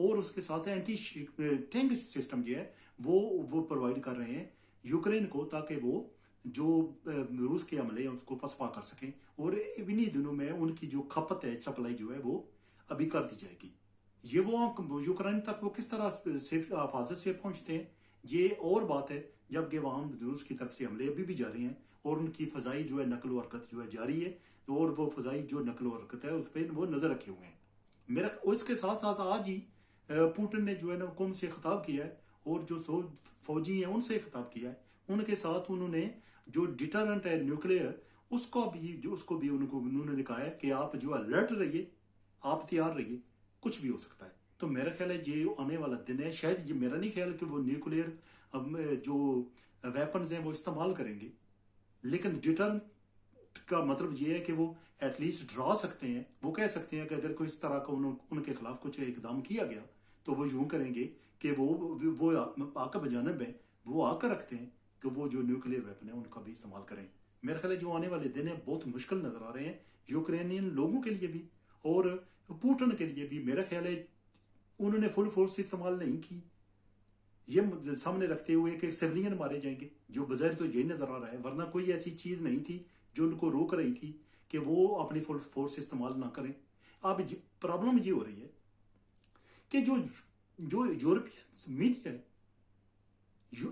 اور اس کے ساتھ اینٹی ٹینک سسٹم جو ہے وہ پرووائڈ کر رہے ہیں یوکرین کو، تاکہ وہ جو روس کے عملے ہیں اس کو پسپا کر سکیں، اور انہی دنوں میں ان کی جو کھپت ہے سپلائی جو ہے وہ ابھی کر دی جائے گی۔ یہ وہ یوکرین تک وہ کس طرح حفاظت سے پہنچتے ہیں یہ اور بات ہے، جبکہ وہاں روس کی طرف سے حملے ابھی بھی جاری ہیں اور ان کی فضائی جو ہے نقل و حرکت جو ہے جاری ہے، اور وہ فضائی جو نقل و حرکت ہے اس پہ وہ نظر رکھے ہوئے ہیں۔ میرا اس کے ساتھ ساتھ آج ہی پوٹن نے جو ہے نا قوم سے خطاب کیا ہے، اور جو فوجی ہیں ان سے خطاب کیا ہے، ان کے ساتھ انہوں نے جو ڈیٹرنٹ ہے نیوکلیئر اس کو بھی انہوں نے کہا ہے کہ آپ جو الرٹ رہیے، آپ تیار رہیے، کچھ بھی ہو سکتا ہے۔ تو میرا خیال ہے یہ آنے والا دن ہے، شاید یہ میرا نہیں خیال کہ وہ نیوکلیئر جو ویپنز ہیں وہ استعمال کریں گے، لیکن ڈیٹرنٹ کا مطلب یہ ہے کہ وہ ایٹ لیسٹ ڈرا سکتے ہیں، وہ کہہ سکتے ہیں کہ اگر کوئی اس طرح کا ان کے خلاف کچھ اقدام کیا گیا تو وہ یوں کریں گے کہ وہ آ کر بجانب ہیں، وہ آ کر رکھتے ہیں کہ وہ جو نیوکلیئر ویپن ہے ان کا بھی استعمال کریں۔ میرا خیال ہے جو آنے والے دن ہیں بہت مشکل نظر آ رہے ہیں یوکرینین لوگوں کے لیے بھی اور پوٹن کے لیے بھی۔ میرا خیال ہے انہوں نے فل فورس استعمال نہیں کی، یہ سامنے رکھتے ہوئے کہ سیولین مارے جائیں گے، جو بظاہر تو یہی نظر آ رہا ہے، ورنہ کوئی ایسی چیز نہیں تھی جو ان کو روک رہی تھی کہ وہ اپنی فل فورس استعمال نہ کریں۔ اب پرابلم یہ ہو رہی ہے کہ جو یورپین میڈیا ہے،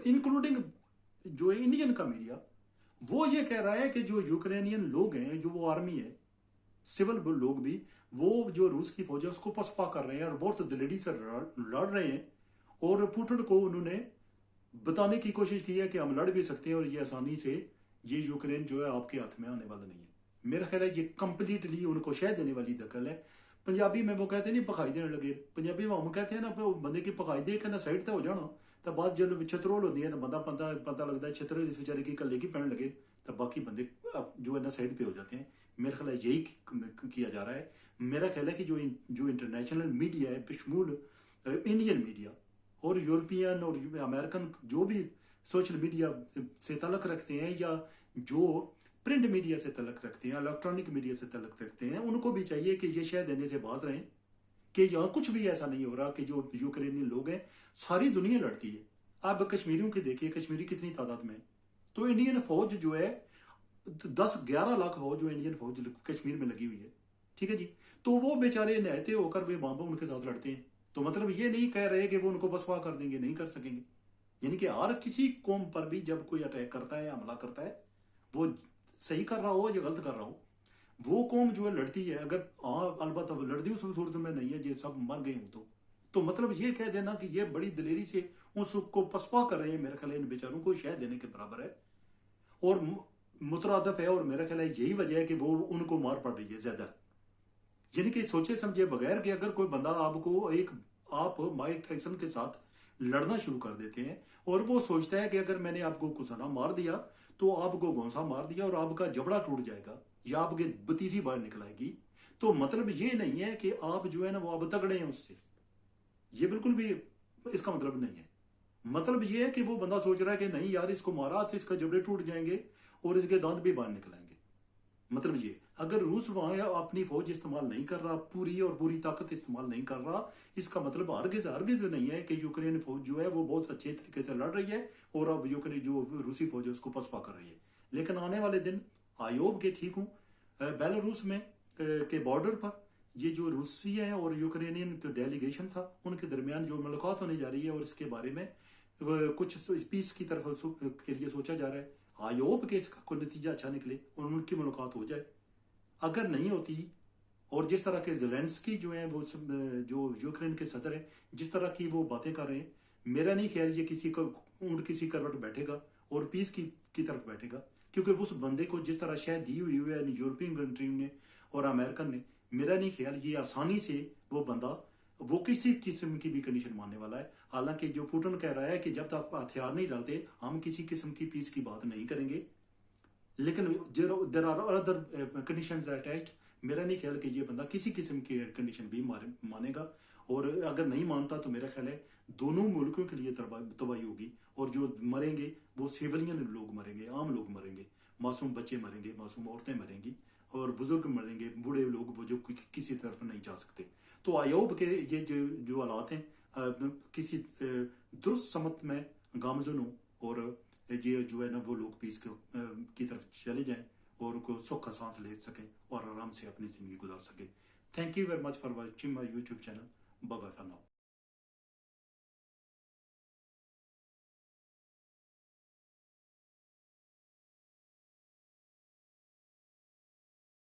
انکلوڈنگ جو انڈین کا میڈیا، وہ یہ کہہ رہا ہے کہ جو یوکرینین لوگ ہیں، جو وہ آرمی ہے، سول لوگ بھی، وہ جو روس کی فوج ہے اس کو پسپا کر رہے ہیں اور بہت دلیری سے لڑ رہے ہیں، اور پوٹن کو انہوں نے بتانے کی کوشش کی ہے کہ ہم لڑ بھی سکتے ہیں اور یہ آسانی سے یہ یوکرین جو ہے آپ کے ہاتھ میں آنے والا نہیں ہے۔ میرا خیال ہے یہ کمپلیٹلی ان کو شہ دینے والی دخل ہے۔ پنجابی میں وہ کہتے ہیں نہیں پکائی دینے لگے، پنجابی میں ہم کہتے ہیں نا بندے کی پکائی دے کے نا سائڈ تے ہو جانا، تو بات جب چھترول ہوتی ہے تو بندہ پتہ لگتا ہے چھتر اس بیچارے کی کلے کی پہن لگے، تو باقی بندے جو ہے نا سائڈ پہ ہو جاتے ہیں۔ میرا خیال ہے یہی کیا جا رہا ہے۔ میرا خیال ہے کہ جو انٹرنیشنل میڈیا ہے بشمول انڈین میڈیا اور یورپین اور امریکن جو بھی سوشل میڈیا سے تعلق رکھتے ہیں یا جو پرنٹ میڈیا سے تعلق رکھتے ہیں، الیکٹرانک میڈیا سے تعلق رکھتے ہیں، ان کو بھی چاہیے کہ یہ شہ دینے سے باز رہیں کہ یہاں کچھ بھی ایسا نہیں ہو رہا کہ جو یوکرینین لوگ ہیں، ساری دنیا لڑتی ہے۔ آپ کشمیریوں کے دیکھیے کشمیری کتنی تعداد میں ہے، تو انڈین فوج جو ہے 10-11 لاکھ فوج جو انڈین فوج کشمیر میں لگی ہوئی ہے، ٹھیک ہے جی، تو وہ بیچارے نہتے ہو کر وہاں پہ ان کے ساتھ لڑتے ہیں۔ تو مطلب یہ نہیں کہہ رہے کہ وہ ان کو پسپا کر دیں گے، نہیں کر سکیں گے۔ یعنی کہ ہر کسی قوم پر بھی جب کوئی اٹیک کرتا ہے، حملہ کرتا ہے، وہ صحیح کر رہا ہو یا غلط کر رہا ہو، وہ قوم جو ہے لڑتی ہے۔ اگر البتہ وہ لڑتی اس صورت میں نہیں ہے یہ سب مر گئے ہوں تو مطلب یہ کہہ دینا کہ یہ بڑی دلیری سے اس کو پسپا کر رہے ہیں، میرے خیال ہے ان بیچاروں کو شہ دینے کے برابر ہے اور مترادف ہے، اور میرا خیال ہے یہی وجہ ہے کہ وہ ان کو مار پڑ رہی ہے زیادہ۔ یعنی کہ سوچے سمجھے بغیر کہ اگر کوئی بندہ آپ مائک ٹائسن کے ساتھ لڑنا شروع کر دیتے ہیں اور وہ سوچتا ہے کہ اگر میں نے آپ کو کسانا مار دیا تو آپ کو گونسا مار دیا اور آپ کا جبڑا ٹوٹ جائے گا یا آپ کے بتیسی باہر نکل آئے گی، تو مطلب یہ نہیں ہے کہ آپ جو ہے نا وہ اب تگڑے ہیں اس سے، یہ بالکل بھی اس کا مطلب نہیں ہے۔ مطلب یہ ہے کہ وہ بندہ سوچ رہا ہے کہ نہیں یار اس کو مارا تو اس کا جبڑے ٹوٹ جائیں گے اور اس کے دانت بھی باہر نکل آئیں گے۔ مطلب یہ اگر روس وہاں اپنی فوج استعمال نہیں کر رہا، پوری طاقت استعمال نہیں کر رہا، اس کا مطلب ہرگز نہیں ہے کہ یوکرین فوج جو ہے وہ بہت اچھے طریقے سے لڑ رہی ہے اور اب یوکرین جو روسی فوج ہے اس کو پسپا کر رہی ہے۔ لیکن آنے والے دن آیوب کے ٹھیک ہوں بیلاروس میں کے بارڈر پر یہ جو روسی ہیں اور یوکرینین ڈیلیگیشن تھا ان کے درمیان جو ملاقات ہونے جا رہی ہے اور اس کے بارے میں کچھ پیس کی طرف کے لیے سوچا جا رہا ہے، آیوب کے اس کا کوئی نتیجہ اچھا نکلے اور ان کی ملاقات ہو جائے۔ اگر نہیں ہوتی اور جس طرح کے زیلنسکی جو ہیں وہ جو یوکرین کے صدر ہیں جس طرح کی وہ باتیں کر رہے ہیں، میرا نہیں خیال یہ کسی کروٹ بیٹھے گا اور پیس کی طرف بیٹھے گا، کیونکہ اس بندے کو جس طرح شہ دی ہوئی ہے یورپین کنٹریوں نے اور امریکن نے، میرا نہیں خیال یہ آسانی سے وہ بندہ وہ کسی قسم کی بھی کنڈیشن ماننے والا ہے۔ حالانکہ جو پوٹن کہہ رہا ہے کہ جب تک ہتھیار نہیں ڈالتے ہم کسی قسم کی پیس کی بات نہیں کریں گے، لیکن there are other conditions attached. میرا نہیں خیال کہ یہ بندہ کسی قسم کی کنڈیشن بھی مانے گا، اور اگر نہیں مانتا تو میرا خیال ہے دونوں ملکوں کے لیے تباہی ہوگی، اور جو مریں گے وہ سیولین لوگ مریں گے، عام لوگ مریں گے، معصوم بچے مریں گے، معصوم عورتیں مریں گی، اور بزرگ مریں گے، بوڑھے لوگ وہ جو کسی طرف نہیں جا سکتے۔ تو ایوب کے یہ جو حالات ہیں کسی درست سمت میں گامزن ہوں اور یہ جو ہے نا وہ لوگ پیس کی طرف چلے جائیں اور کو سکھ کا سانس لے سکیں اور آرام سے اپنی زندگی گزار سکیں. Thank you very much for watching my YouTube channel. Bye bye for now.